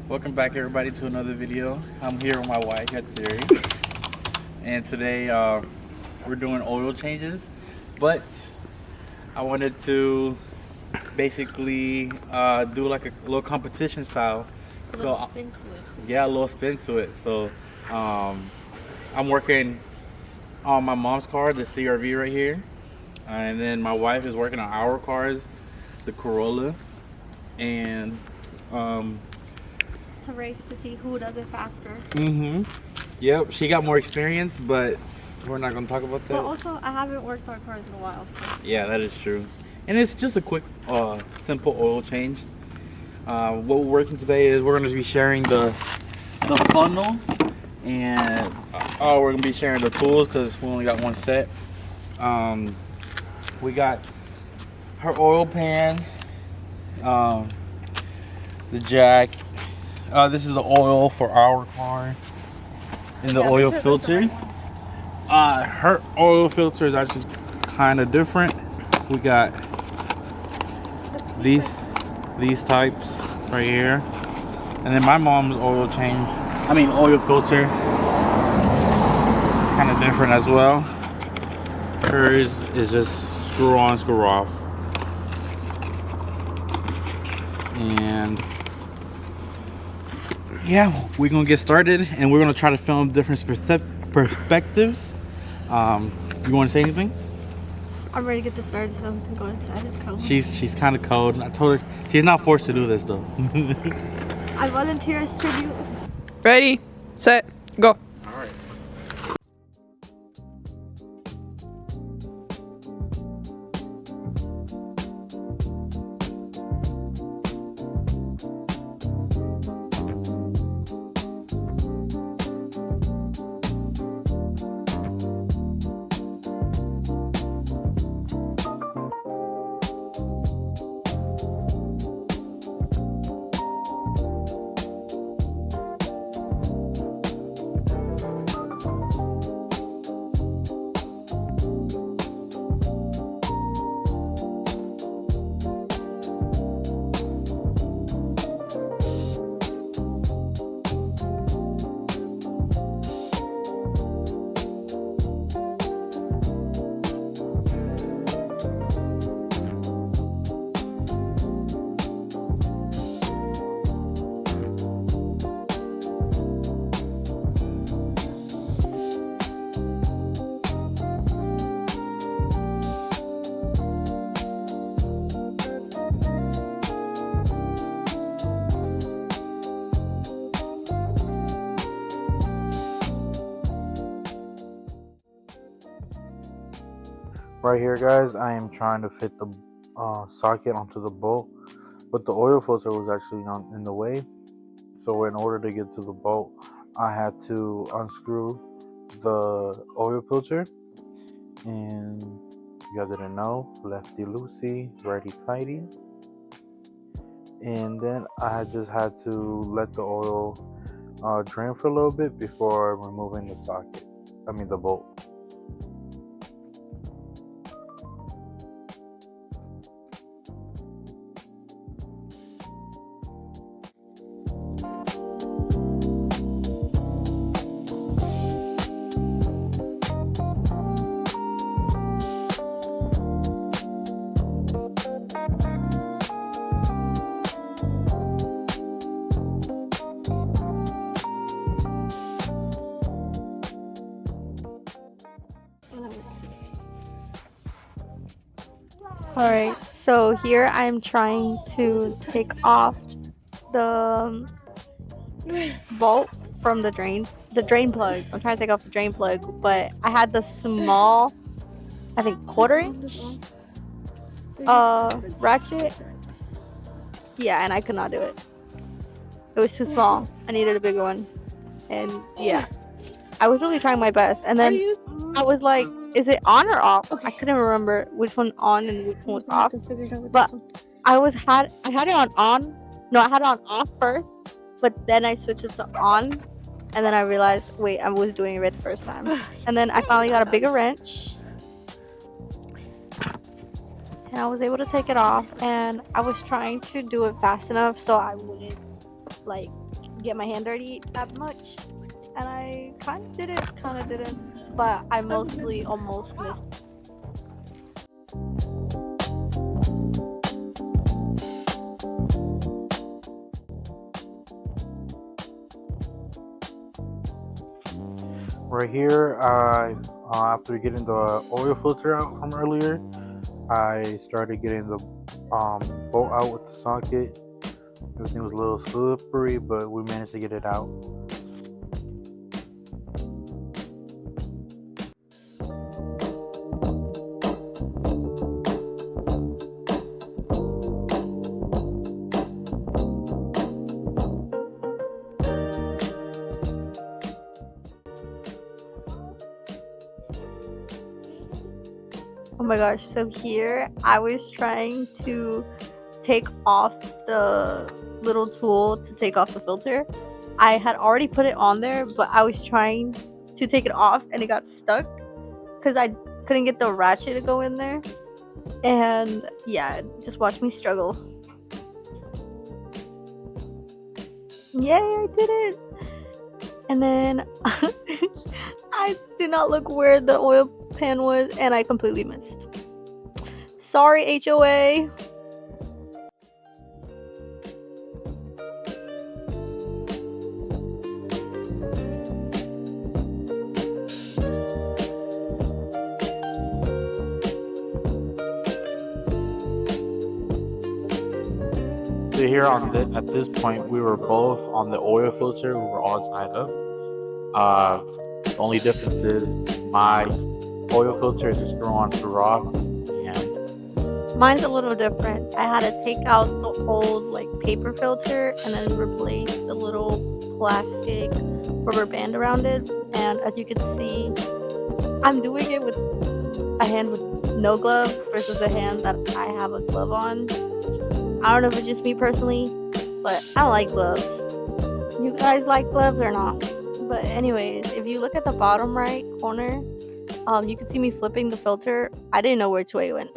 Welcome back everybody to another video. I'm here with my wife, Siri, and today we're doing oil changes, but I wanted to basically do like a little competition style. A little spin to it. Yeah, a little spin to it. So I'm working on my mom's car, the CRV right here, and then my wife is working on our cars, the Corolla, and to race to see who does it faster. Yep, she got more experience, but we're not gonna talk about that. But also, I haven't worked on cars in a while, so. Yeah, that is true. And it's just a quick, simple oil change. What we're working today is we're gonna be sharing the funnel, and we're gonna be sharing the tools because we only got one set. We got her oil pan, the jack. This is the oil for our car, and the oil filter. Her oil filter is actually kind of different. We got these types right here, and then my mom's oil filter, kind of different as well. Hers is just screw on, screw off, and yeah, we're gonna get started, and we're gonna try to film different perspectives. You want to say anything? I'm ready to get this started so we can go inside. It's cold. She's kind of cold. I told her she's not forced to do this though. I volunteer as tribute. Ready, set, go. All right. Right here, guys, I am trying to fit the socket onto the bolt, but the oil filter was actually in the way. So in order to get to the bolt, I had to unscrew the oil filter. And you guys didn't know, lefty loosey, righty tighty. And then I just had to let the oil drain for a little bit before removing the bolt. Alright, so here I'm trying to take off the bolt from the drain plug. I'm trying to take off the drain plug, but I had the small, I think 1/4 inch ratchet. Yeah, and I could not do it. It was too small. I needed a bigger one. And yeah, I was really trying my best. And then I was like, is it on or off? Okay. I couldn't remember which one on and which one was off. But I had it on. No, I had it on off first. But then I switched it to on. And then I realized, wait, I was doing it right the first time. And then I finally got a bigger wrench. And I was able to take it off. And I was trying to do it fast enough so I wouldn't like get my hand dirty that much, and I kind of did it, kind of didn't, but I mostly almost missed. Right here, I after getting the oil filter out from earlier, I started getting the bolt out with the socket. Everything was a little slippery, but we managed to get it out. Oh my gosh, so here I was trying to take off the little tool to take off the filter. I had already put it on there, but I was trying to take it off and it got stuck because I couldn't get the ratchet to go in there. And yeah, just watch me struggle. Yay, I did it! And then I did not look where the oil pan was and I completely missed. Sorry, HOA. So here at this point, we were both on the oil filter. We were all tied up. The only difference is my oil filter is screw on, screw off, and Mine's a little different. I had to take out the old like paper filter and then replace the little plastic rubber band around it. And as you can see, I'm doing it with a hand with no glove versus the hand that I have a glove on. I don't know if it's just me personally, but I don't like gloves. You guys like gloves or not? But anyways, if you look at the bottom right corner, you can see me flipping the filter. I didn't know which way it went.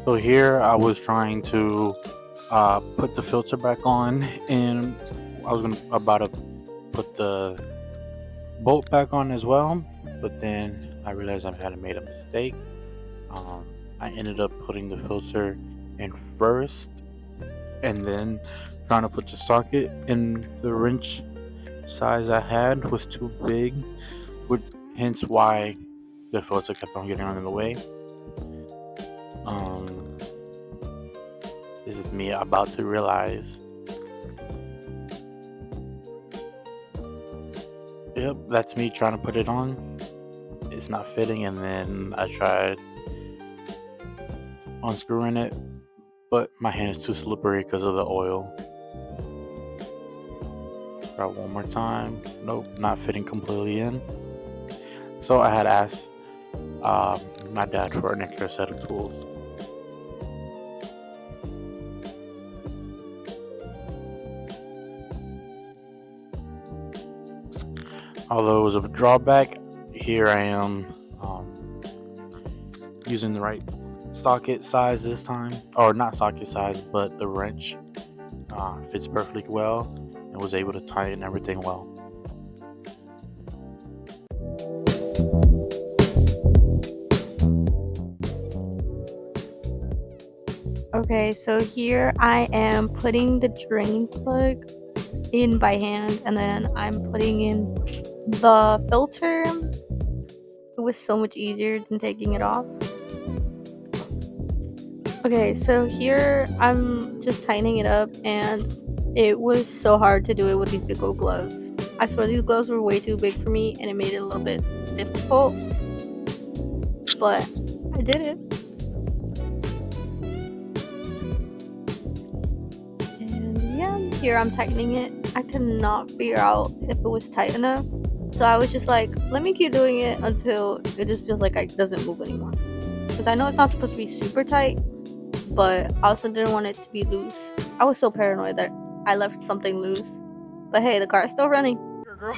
so here I was trying to put the filter back on, and I was about to put the bolt back on as well, but then I realized I had made a mistake. I ended up putting the filter in first, and then trying to put the socket in. The wrench size I had was too big, hence why the filter kept on getting in the way. This is me about to realize. Yep, that's me trying to put it on. It's not fitting, and then I tried unscrewing it, but my hand is too slippery because of the oil. Try one more time. Nope, not fitting completely in. So I had asked my dad for an extra set of tools. Although it was a drawback, here I am using the right socket size this time. Or not socket size, but the wrench fits perfectly well and was able to tighten everything well. Okay, so here I am putting the drain plug in by hand, and then I'm putting in the filter. It was so much easier than taking it off. Okay, so here I'm just tightening it up, and it was so hard to do it with these big old gloves. I swear these gloves were way too big for me, and it made it a little bit difficult, but I did it. And yeah, here I'm tightening it. I could not figure out if it was tight enough, so I was just like, let me keep doing it until it just feels like it doesn't move anymore, because I know it's not supposed to be super tight, but I also didn't want it to be loose. I was so paranoid that I left something loose. But hey, the car is still running. Here, girl.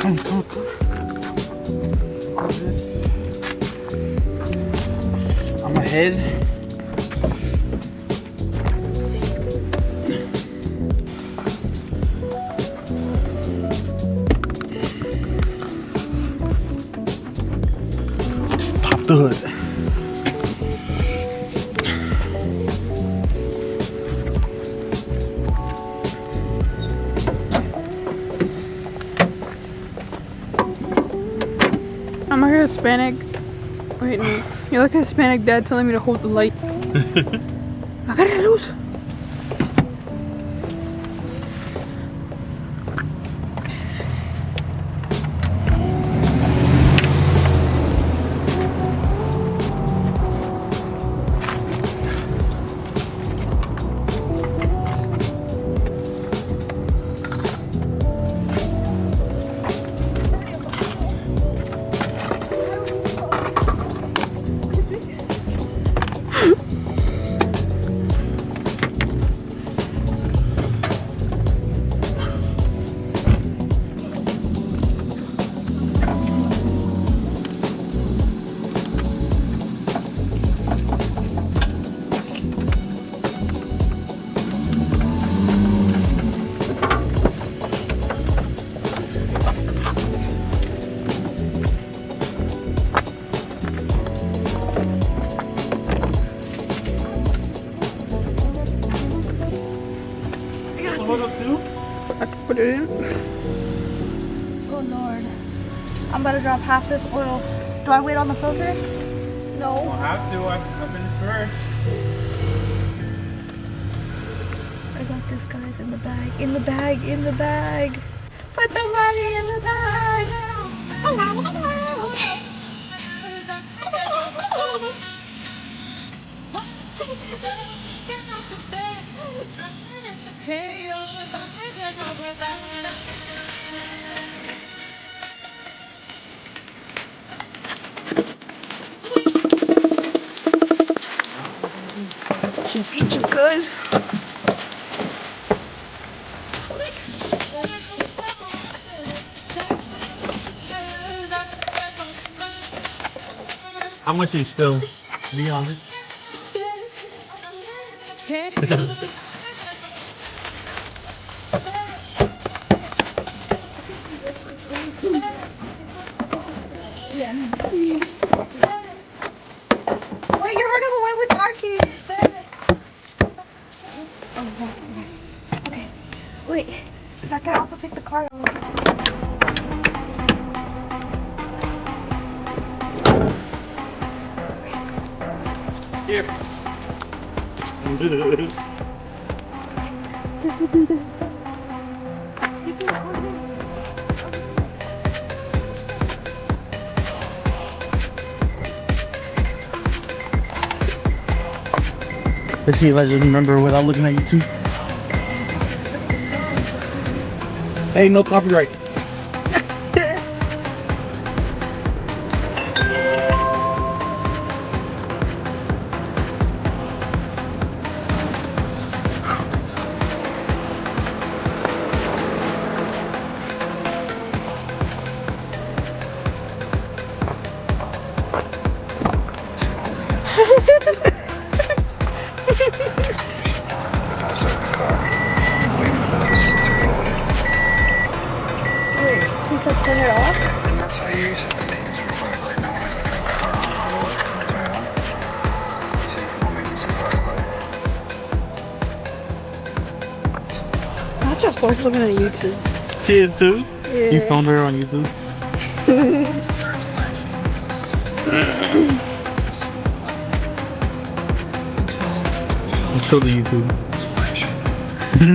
I'm ahead. Just pop the hood. I'm like a Hispanic. Wait, no. You're like a Hispanic dad telling me to hold the light. I got it loose. I can put it in. Oh Lord. I'm about to drop half this oil. Do I wait on the filter? No. Don't have to. I've been first. I got this, guys, in the bag. In the bag. In the bag. Put the money in the bag. You guys. How much is still? Be honest. Wait, you're running away with Archie. Okay. Wait. I can also take the car. Here. Yes, we'll do this. You can record it. Let's see if I just remember without looking at YouTube. Hey, no copyright. Wait, he said turn it off? That's how you use it. It's reflected. Turn it on. See, I'm making some firelight. I just was looking at YouTube. She is too? Yeah. You filmed her on YouTube? Once it starts flashing, I'll show the YouTube. it's flashing. For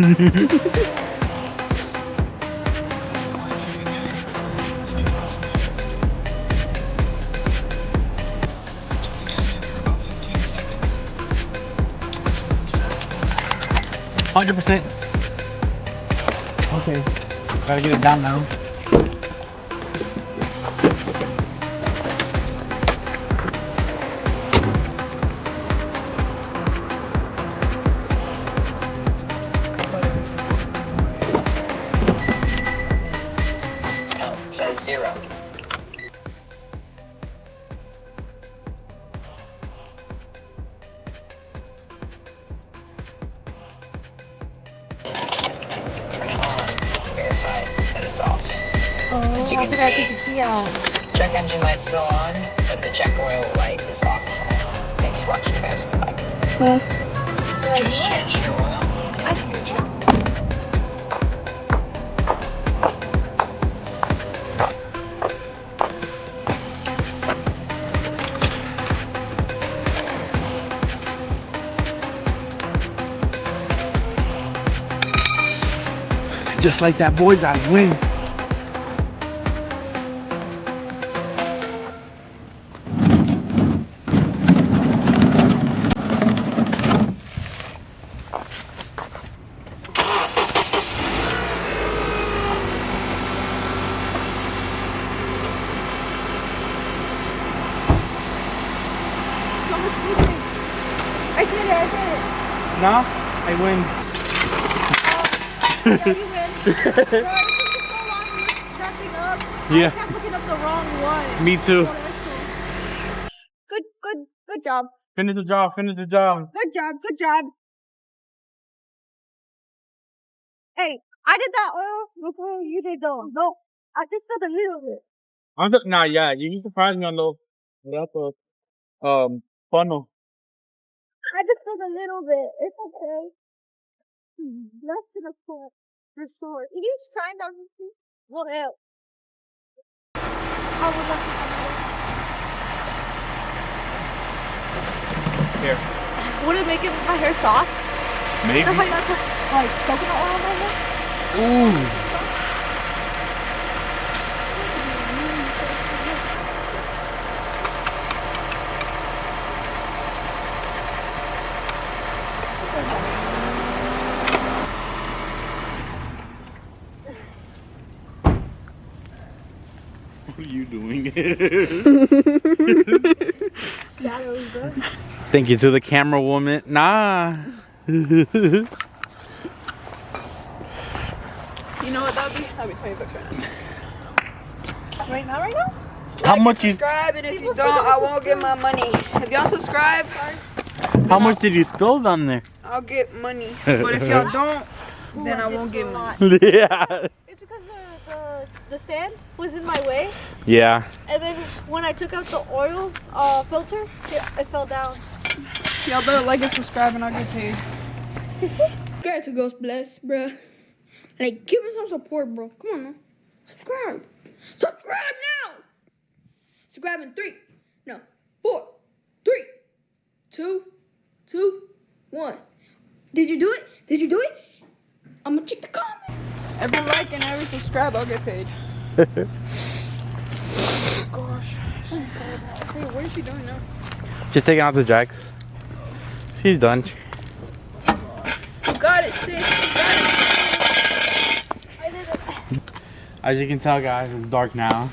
about 15 seconds. 100%. Okay. Gotta get it down now. So is 0. Verify that it's off. As you can see, check engine light's still on, but the check oil light is off. Thanks for watching, guys. Bye. Just change your oil. Just like that, boys, I win. I did it. No, I win. Yeah, you win. Bro, it took me so long to look that thing up. Yeah. I kept looking up the wrong one. Me too. Oh, that's cool. Good job. Finish the job, finish the job. Good job. Hey, I did that oil before you did those. No, I just did a little bit. Nah, yeah, you surprised me on the funnel. I just did a little bit. It's okay. Less than a foot for sure. If you find out anything, will help. I would love to come Here. Would it make my hair soft? Maybe. If I got like coconut oil on my hair? Ooh. What are you doing? Thank you to the camera woman. Nah. You know what that would be? That would be 20 bucks right now. Right now? How much you? Subscribe, and if you don't, I won't get my money. If y'all subscribe, How much did you spill on there? I'll get money. But if y'all don't, then I won't get money. Yeah. It's because the stand was in my way, Yeah. and then when I took out the oil filter, it fell down. Y'all better like and subscribe and I'll get paid. Subscribe to Ghost Bless, bruh. Like, give us some support, bro. Come on, man. Subscribe. Subscribe now! Subscribe in 4, 3, 2, 1. Did you do it? Did you do it? I'm gonna check the comments. Every like and every subscribe, I'll get paid. Gosh. Hey, what is she doing now? Just taking out the jacks. She's done. You got it, sis. You got it. I did it. As you can tell, guys, it's dark now.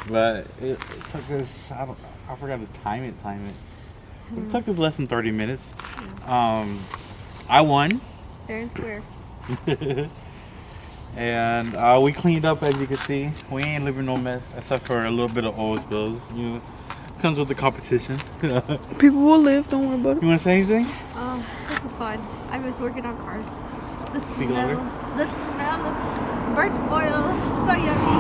But it took us, I forgot to time it. It took us less than 30 minutes. I won. Fair and square. And we cleaned up, as you can see. We ain't leaving no mess, except for a little bit of oil spills. You know, comes with the competition. People will live, don't worry about it. You want to say anything? This is fun. I miss working on cars. The Speak smell of burnt oil, so yummy.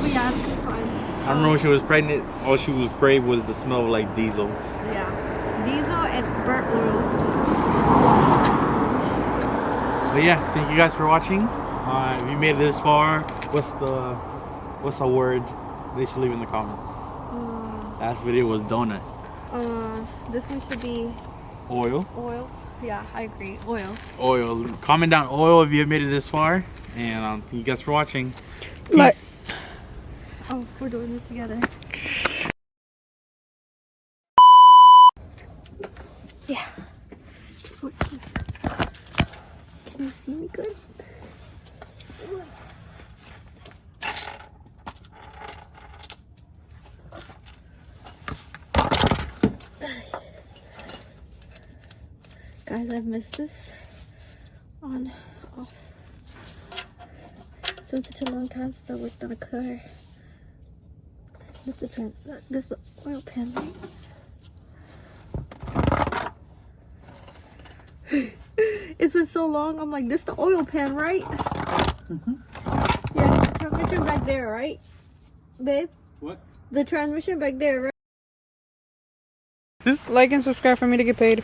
But yeah, this is fun. I remember when she was pregnant, all she was craved was the smell of like diesel. Yeah, diesel and burnt oil. But yeah, thank you guys for watching. If you made it this far, what's a word they should leave in the comments? Last video was donut. This one should be Oil. oil. Yeah, I agree. Oil. Oil. Comment down oil if you have made it this far. And thank you guys for watching. Peace. Like- Oh, we're doing it together. Yeah. Can you see me good? Guys, I've missed this on off It's been such a long time since I worked on a car. This is the oil pan, right? It's been so long. I'm like, this the oil pan, right? Yeah, the transmission back there, right, babe? What? The transmission back there, right? Like and subscribe for me to get paid.